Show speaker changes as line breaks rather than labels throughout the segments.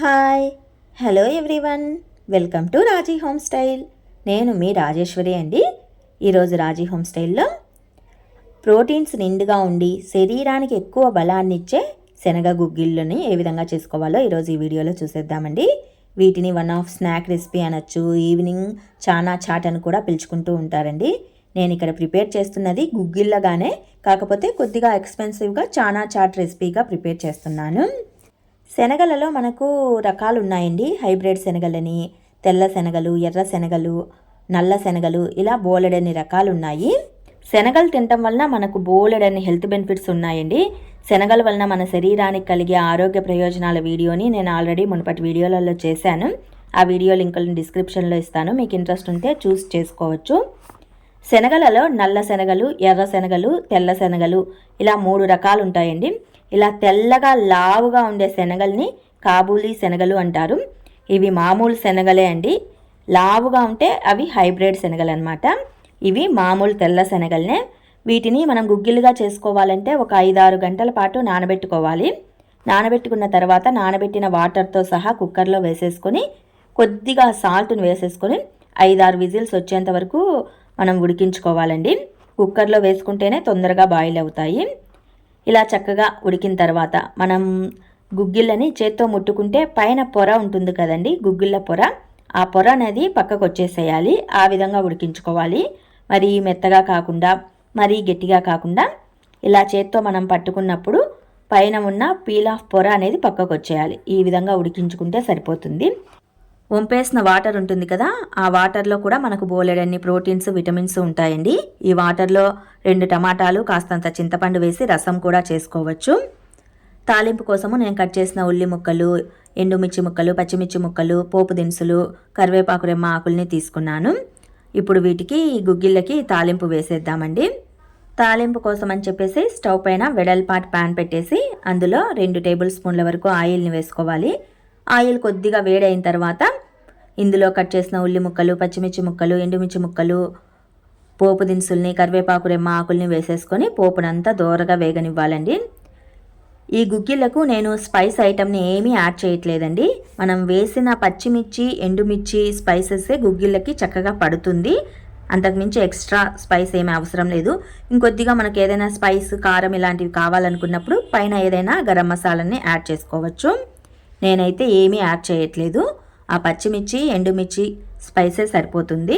Hi hello everyone, welcome to Raji homestyle. నేను మీ రాజేశ్వరి అండి. ఈరోజు రాజీ హోమ్స్టైల్లో ప్రోటీన్స్ నిండుగా ఉండి శరీరానికి ఎక్కువ బలాన్ని ఇచ్చే శనగ గుగ్గిళ్ళని ఏ విధంగా చేసుకోవాలో ఈరోజు ఈ వీడియోలో చూసేద్దామండి. వీటిని వన్ ఆఫ్ స్నాక్ రెసిపీ అనొచ్చు, ఈవినింగ్ చానా చాట్ అని కూడా పిలుచుకుంటూ ఉంటారండి. నేను ఇక్కడ ప్రిపేర్ చేస్తున్నది గుగ్గిళ్ళగానే, కాకపోతే కొద్దిగా ఎక్స్పెన్సివ్గా చానా చాట్ రెసిపీగా ప్రిపేర్ చేస్తున్నాను. శనగలలో మనకు రకాలు ఉన్నాయండి. హైబ్రిడ్ శనగలని, తెల్ల శనగలు, ఎర్ర శనగలు, నల్ల శనగలు, ఇలా బోలెడన్ని రకాలు ఉన్నాయి. శనగలు తినటం వలన మనకు బోలెడన్ని హెల్త్ బెనిఫిట్స్ ఉన్నాయండి. శనగల వలన మన శరీరానికి కలిగే ఆరోగ్య ప్రయోజనాల వీడియోని నేను ఆల్రెడీ మునుపటి వీడియోలలో చేశాను. ఆ వీడియో లింకులను డిస్క్రిప్షన్లో ఇస్తాను, మీకు ఇంట్రెస్ట్ ఉంటే చూస్ చేసుకోవచ్చు. శనగలలో నల్ల శనగలు, ఎర్ర శనగలు, తెల్ల శనగలు, ఇలా 3 రకాలు ఉంటాయండి. ఇలా తెల్లగా లావుగా ఉండే శనగల్ని కాబూలీ శనగలు అంటారు. ఇవి మామూలు శనగలే అండి. లావుగా ఉంటే అవి హైబ్రిడ్ శనగలు అనమాట. ఇవి మామూలు తెల్ల శనగలనే. వీటిని మనం గుగ్గిలుగా చేసుకోవాలంటే ఒక 5-6 గంటల పాటు నానబెట్టుకోవాలి. నానబెట్టుకున్న తర్వాత నానబెట్టిన వాటర్తో సహా కుక్కర్లో వేసేసుకొని కొద్దిగా సాల్ట్ని వేసేసుకొని 5-6 విజిల్స్ వచ్చేంత వరకు మనం ఉడికించుకోవాలండి. కుక్కర్లో వేసుకుంటేనే తొందరగా బాయిల్ అవుతాయి. ఇలా చక్కగా ఉడికిన తర్వాత మనం గుగ్గిళ్ళని చేత్తో ముట్టుకుంటే పైన పొర ఉంటుంది కదండి, గుగ్గిళ్ళ పొర, ఆ పొర అనేది పక్కకు వచ్చేసేయాలి. ఆ విధంగా ఉడికించుకోవాలి. మరీ మెత్తగా కాకుండా మరీ గట్టిగా కాకుండా ఇలా చేత్తో మనం పట్టుకున్నప్పుడు పైన ఉన్న పీల్ ఆఫ్ పొర అనేది పక్కకు వచ్చేయాలి. ఈ విధంగా ఉడికించుకుంటే సరిపోతుంది. వంపేసిన వాటర్ ఉంటుంది కదా, ఆ వాటర్లో కూడా మనకు బోలెడన్ని ప్రోటీన్స్, విటమిన్స్ ఉంటాయండి. ఈ వాటర్లో 2 టమాటాలు, కాస్తంత చింతపండు వేసి రసం కూడా చేసుకోవచ్చు. తాలింపు కోసము నేను కట్ చేసిన ఉల్లి ముక్కలు, ఎండుమిర్చి ముక్కలు, పచ్చిమిర్చి ముక్కలు, పోపు దినుసులు, కరివేపాకు రెమ్మ ఆకుల్ని తీసుకున్నాను. ఇప్పుడు వీటికి గుగ్గిళ్ళకి తాలింపు వేసేద్దామండి. తాలింపు కోసం అని చెప్పేసి స్టవ్ పైన వెడల్పాటి ప్యాన్ పెట్టేసి అందులో 2 టేబుల్ స్పూన్ల వరకు ఆయిల్ని వేసుకోవాలి. ఆయిల్ కొద్దిగా వేడైన తర్వాత ఇందులో కట్ చేసిన ఉల్లి ముక్కలు, పచ్చిమిర్చి ముక్కలు, ఎండుమిర్చి ముక్కలు, పోపు దినుసుల్ని, కరివేపాకు రెమ్మ ఆకుల్ని వేసేసుకొని పోపునంతా దోరగా వేగనివ్వాలండి. ఈ గుగ్గిళ్ళకు నేను స్పైస్ ఐటమ్ని ఏమీ యాడ్ చేయట్లేదండి. మనం వేసిన పచ్చిమిర్చి, ఎండుమిర్చి స్పైసెసే గుగ్గిళ్ళకి చక్కగా పడుతుంది. అంతకుమించి ఎక్స్ట్రా స్పైస్ ఏమీ అవసరం లేదు. ఇంకొద్దిగా మనకు ఏదైనా స్పైస్, కారం ఇలాంటివి కావాలనుకున్నప్పుడు పైన ఏదైనా గరం మసాలాని యాడ్ చేసుకోవచ్చు. నేనైతే ఏమీ యాడ్ చేయట్లేదు. ఆ పచ్చిమిర్చి, ఎండుమిర్చి స్పైసే సరిపోతుంది.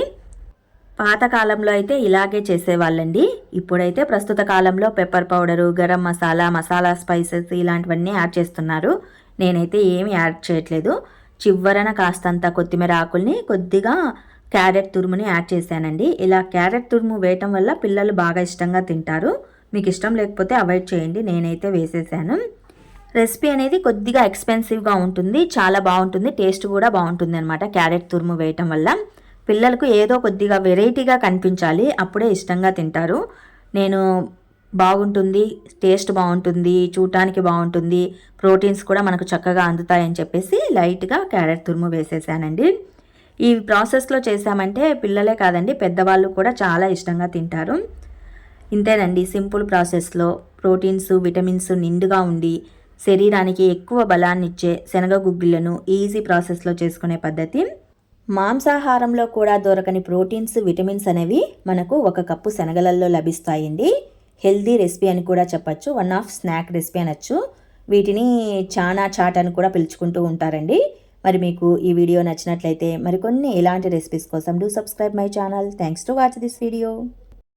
పాతకాలంలో అయితే ఇలాగే చేసేవాళ్ళండి. ఇప్పుడైతే ప్రస్తుత కాలంలో pepper powder, garam masala, masala spices ఇలాంటివన్నీ యాడ్ చేస్తున్నారు. నేనైతే ఏమీ యాడ్ చేయట్లేదు. చివరన కాస్తంత కొత్తిమీర ఆకుల్ని, కొద్దిగా క్యారెట్ తురుముని యాడ్ చేశానండి. ఇలా క్యారెట్ తురుము వేయటం వల్ల పిల్లలు బాగా ఇష్టంగా తింటారు. మీకు ఇష్టం లేకపోతే అవాయిడ్ చేయండి. నేనైతే వేసేసాను. రెసిపీ అనేది కొద్దిగా ఎక్స్పెన్సివ్గా ఉంటుంది, చాలా బాగుంటుంది, టేస్ట్ కూడా బాగుంటుంది అనమాట. క్యారెట్ తురుము వేయటం వల్ల పిల్లలకు ఏదో కొద్దిగా వెరైటీగా కనిపించాలి, అప్పుడే ఇష్టంగా తింటారు. నేను బాగుంటుంది, టేస్ట్ బాగుంటుంది, చూడటానికి బాగుంటుంది, ప్రోటీన్స్ కూడా మనకు చక్కగా అందుతాయని చెప్పేసి లైట్గా క్యారెట్ తురుము వేసేసానండి. ఈ ప్రాసెస్లో చేసామంటే పిల్లలే కాదండి, పెద్దవాళ్ళు కూడా చాలా ఇష్టంగా తింటారు. ఇంతేనండి, సింపుల్ ప్రాసెస్లో ప్రోటీన్స్, విటమిన్స్ నిండుగా ఉండి శరీరానికి ఎక్కువ బలాన్ని ఇచ్చే శనగ గుగ్గిళ్ళను ఈజీ ప్రాసెస్లో చేసుకునే పద్ధతి. మాంసాహారంలో కూడా దొరకని ప్రోటీన్స్, విటమిన్స్ అనేవి మనకు 1 కప్పు శనగలలో లభిస్తాయండి. హెల్దీ రెసిపీ అని కూడా చెప్పచ్చు, వన్ ఆఫ్ స్నాక్ రెసిపీ అనొచ్చు. వీటిని చానా చాట్ అని కూడా పిలుచుకుంటూ ఉంటారండి. మరి మీకు ఈ వీడియో నచ్చినట్లయితే మరికొన్ని ఇలాంటి రెసిపీస్ కోసం do subscribe my channel. Thanks to watch this video.